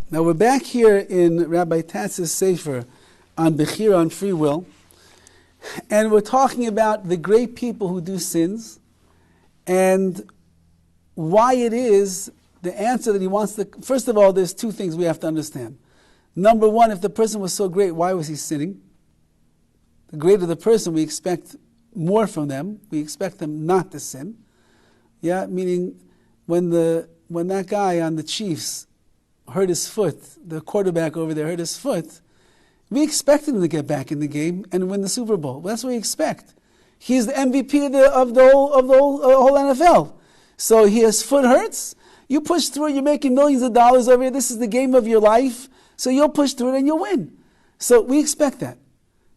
Now we're back here in Rabbi Tatz's Sefer on Bechira, on free will, and we're talking about the great people who do sins and why it is the answer that he wants to... First of all, there's two things we have to understand. Number one, if the person was so great, why was he sinning? The greater the person, we expect more from them. We expect them not to sin. Yeah, meaning when that guy on the Chiefs hurt his foot, the quarterback over there hurt his foot, we expect him to get back in the game and win the Super Bowl. That's what we expect. He's the MVP of the whole NFL. So his foot hurts, you push through it, you're making millions of dollars over here, this is the game of your life, so you'll push through it and you'll win. So we expect that.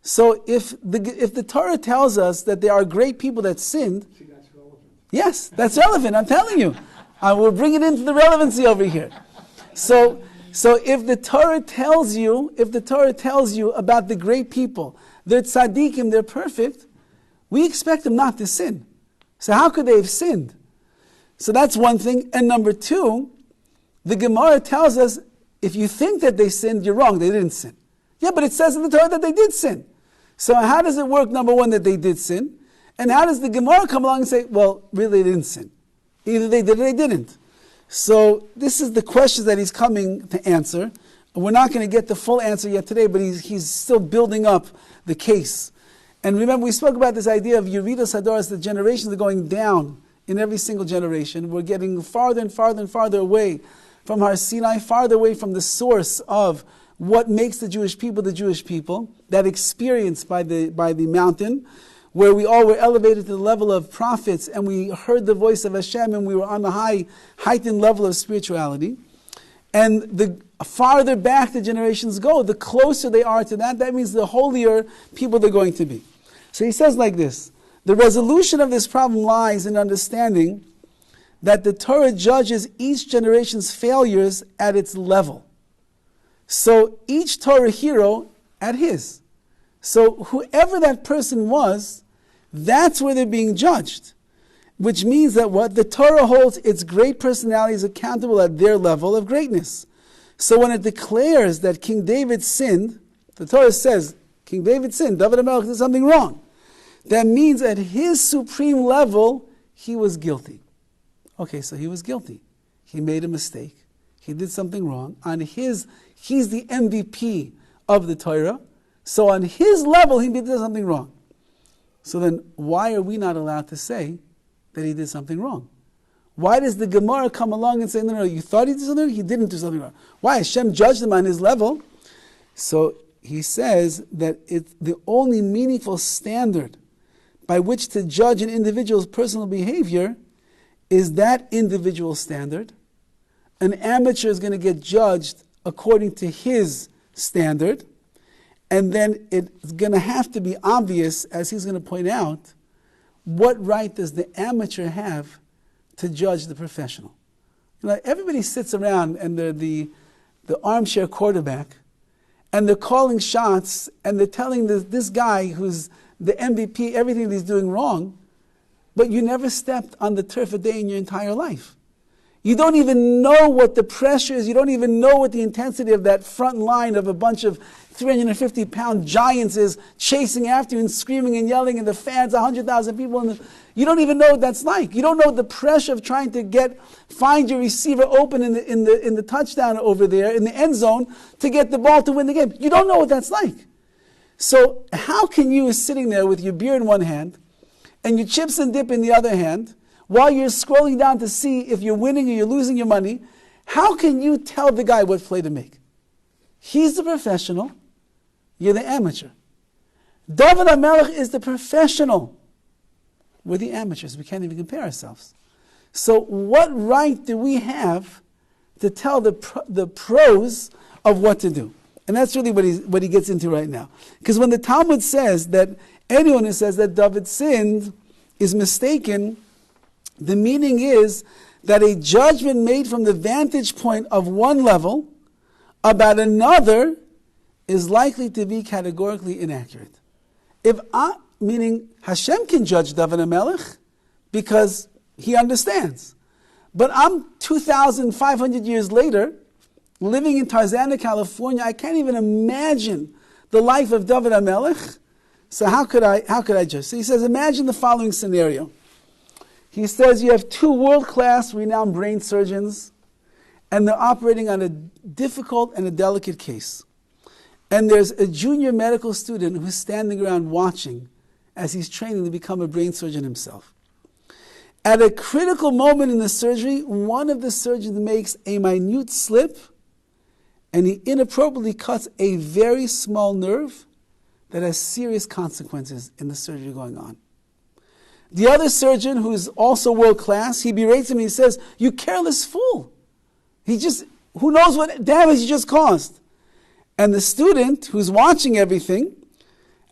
So if the Torah tells us that there are great people that sinned, that's relevant. Yes, that's relevant, I'm telling you. We'll bring it into the relevancy over here. So if the Torah tells you about the great people, they're tzaddikim, they're perfect, we expect them not to sin. So how could they have sinned? So that's one thing. And number two, the Gemara tells us, if you think that they sinned, you're wrong, they didn't sin. Yeah, but it says in the Torah that they did sin. So how does it work, number one, that they did sin? And how does the Gemara come along and say, well, really they didn't sin? Either they did or they didn't. So this is the questions that he's coming to answer. We're not going to get the full answer yet today, but he's still building up the case. And remember, we spoke about this idea of Yeridas Hadoros, the generations are going down in every single generation. We're getting farther and farther and farther away from Har Sinai, farther away from the source of what makes the Jewish people, that experience by the mountain, where we all were elevated to the level of prophets and we heard the voice of Hashem and we were on the heightened level of spirituality. And the farther back the generations go, the closer they are to that, that means the holier people they're going to be. So he says like this, the resolution of this problem lies in understanding that the Torah judges each generation's failures at its level. So each Torah hero at his. So whoever that person was, that's where they're being judged. Which means that what? The Torah holds its great personalities accountable at their level of greatness. So when it declares that King David sinned, the Torah says, King David sinned, Dovid HaMelech did something wrong. That means at his supreme level, he was guilty. Okay, so he was guilty. He made a mistake. He did something wrong. He's the MVP of the Torah. So on his level, he did something wrong. So then, why are we not allowed to say that he did something wrong? Why does the Gemara come along and say, no, you thought he did something wrong? He didn't do something wrong. Why? Hashem judged him on his level. So he says that it's the only meaningful standard by which to judge an individual's personal behavior is that individual standard. An amateur is going to get judged according to his standard. And then it's going to have to be obvious, as he's going to point out, what right does the amateur have to judge the professional? Everybody sits around and they're the armchair quarterback, and they're calling shots, and they're telling this guy who's the MVP everything that he's doing wrong, but you never stepped on the turf a day in your entire life. You don't even know what the pressure is. You don't even know what the intensity of that front line of a bunch of 350-pound giants is chasing after you and screaming and yelling, and the fans, 100,000 people. You don't even know what that's like. You don't know the pressure of trying to find your receiver open in the touchdown over there, in the end zone, to get the ball to win the game. You don't know what that's like. So how can you, sitting there with your beer in one hand and your chips and dip in the other hand, while you're scrolling down to see if you're winning or you're losing your money, how can you tell the guy what play to make? He's the professional, you're the amateur. Dovid HaMelech is the professional. We're the amateurs, we can't even compare ourselves. So what right do we have to tell the pros of what to do? And that's really what he gets into right now. Because when the Talmud says that anyone who says that David sinned is mistaken, the meaning is that a judgment made from the vantage point of one level about another is likely to be categorically inaccurate. Meaning Hashem can judge Dovid HaMelech because he understands. But I'm 2,500 years later, living in Tarzana, California, I can't even imagine the life of Dovid HaMelech. So how could I judge? So he says, imagine the following scenario. He says you have two world-class renowned brain surgeons, and they're operating on a difficult and a delicate case. And there's a junior medical student who's standing around watching as he's training to become a brain surgeon himself. At a critical moment in the surgery, one of the surgeons makes a minute slip, and he inappropriately cuts a very small nerve that has serious consequences in the surgery going on. The other surgeon, who's also world-class, he berates him and he says, "You careless fool. Who knows what damage he just caused." And the student who's watching everything,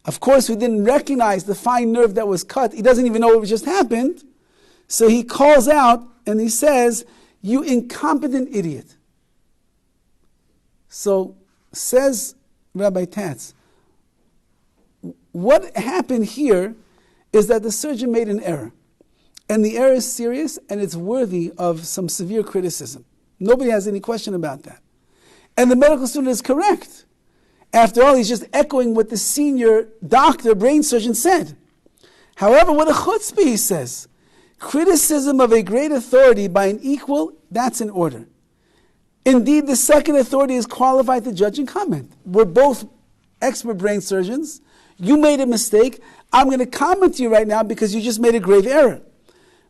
of course, who didn't recognize the fine nerve that was cut, he doesn't even know what just happened, so he calls out and he says, "You incompetent idiot." So, says Rabbi Tatz, what happened here is that the surgeon made an error. And the error is serious and it's worthy of some severe criticism. Nobody has any question about that. And the medical student is correct. After all, he's just echoing what the senior doctor, brain surgeon said. However, what a chutzpah, he says. Criticism of a great authority by an equal, that's in order. Indeed, the second authority is qualified to judge and comment. We're both expert brain surgeons. You made a mistake. I'm going to comment to you right now because you just made a grave error.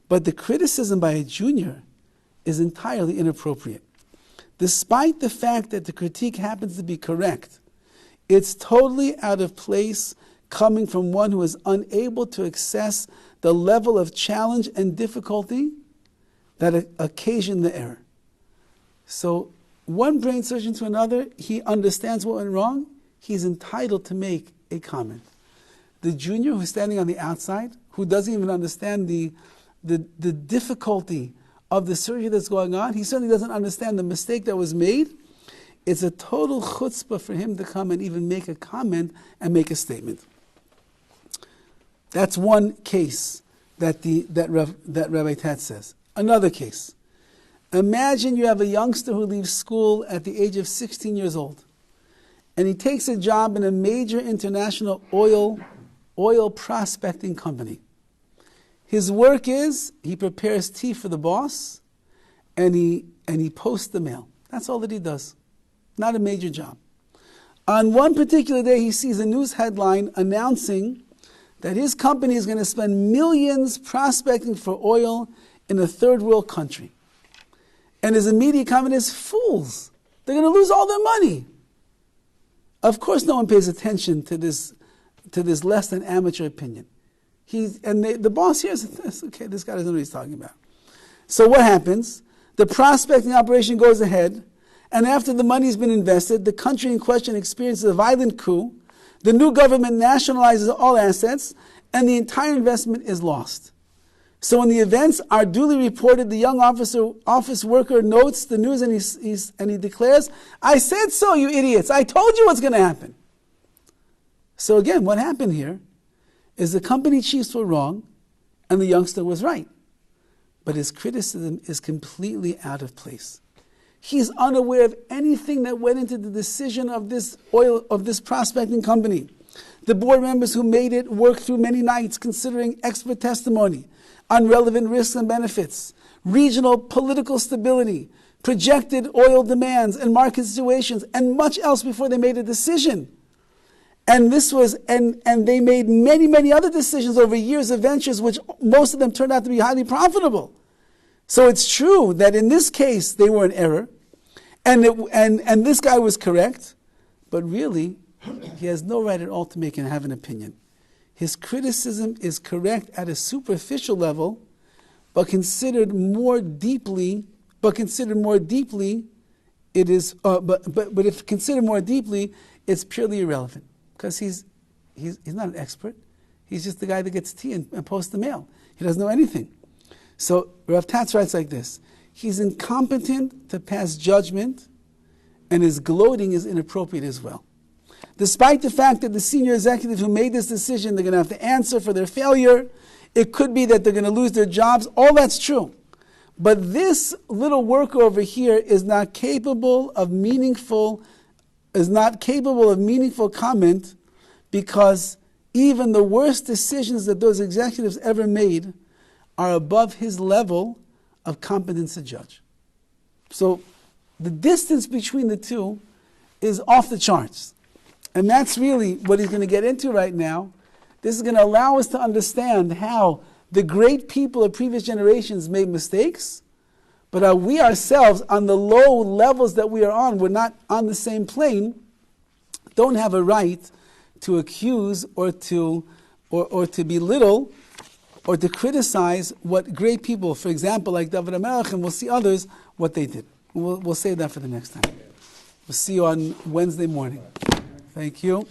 But the criticism by a junior is entirely inappropriate. Despite the fact that the critique happens to be correct, it's totally out of place coming from one who is unable to access the level of challenge and difficulty that occasioned the error. So one brain surgeon to another, he understands what went wrong, he's entitled to make a comment. The junior who's standing on the outside, who doesn't even understand the difficulty of the surgery that's going on, he certainly doesn't understand the mistake that was made. It's a total chutzpah for him to come and even make a comment and make a statement. That's one case that Rabbi Tatz says. Another case. Imagine you have a youngster who leaves school at the age of 16 years old, and he takes a job in a major international oil prospecting company. His work is he prepares tea for the boss, and he posts the mail. That's all that he does. Not a major job. On one particular day, he sees a news headline announcing that his company is going to spend millions prospecting for oil in a third world country. And his immediate comment is, fools, they're going to lose all their money. Of course no one pays attention to this less than amateur opinion. The boss hears this, okay, this guy doesn't know what he's talking about. So what happens? The prospecting operation goes ahead, and after the money's been invested, the country in question experiences a violent coup, the new government nationalizes all assets, and the entire investment is lost. So when the events are duly reported, the young office worker notes the news and he declares, "I said so, you idiots. I told you what's going to happen." So again, what happened here is the company chiefs were wrong and the youngster was right. But his criticism is completely out of place. He's unaware of anything that went into the decision of this prospecting company. The board members who made it worked through many nights considering expert testimony on relevant risks and benefits, regional political stability, projected oil demands and market situations, and much else before they made a decision. And they made many, many other decisions over years of ventures, which most of them turned out to be highly profitable. So it's true that in this case they were in error, and this guy was correct, but really he has no right at all to make and have an opinion. His criticism is correct at a superficial level, but considered more deeply, it is. But if considered more deeply, it's purely irrelevant because he's not an expert. He's just the guy that gets tea and posts the mail. He doesn't know anything. So Rav Tatz writes like this: he's incompetent to pass judgment, and his gloating is inappropriate as well. Despite the fact that the senior executive who made this decision, they're going to have to answer for their failure. It could be that they're going to lose their jobs. All that's true. But this little worker over here is not capable of meaningful comment, because even the worst decisions that those executives ever made are above his level of competence to judge. So the distance between the two is off the charts. And that's really what he's going to get into right now. This is going to allow us to understand how the great people of previous generations made mistakes, but how we ourselves, on the low levels that we are on, we're not on the same plane, don't have a right to accuse or to belittle or to criticize what great people, for example, like Dovid HaMelech, and we'll see others, what they did. We'll save that for the next time. We'll see you on Wednesday morning. Thank you.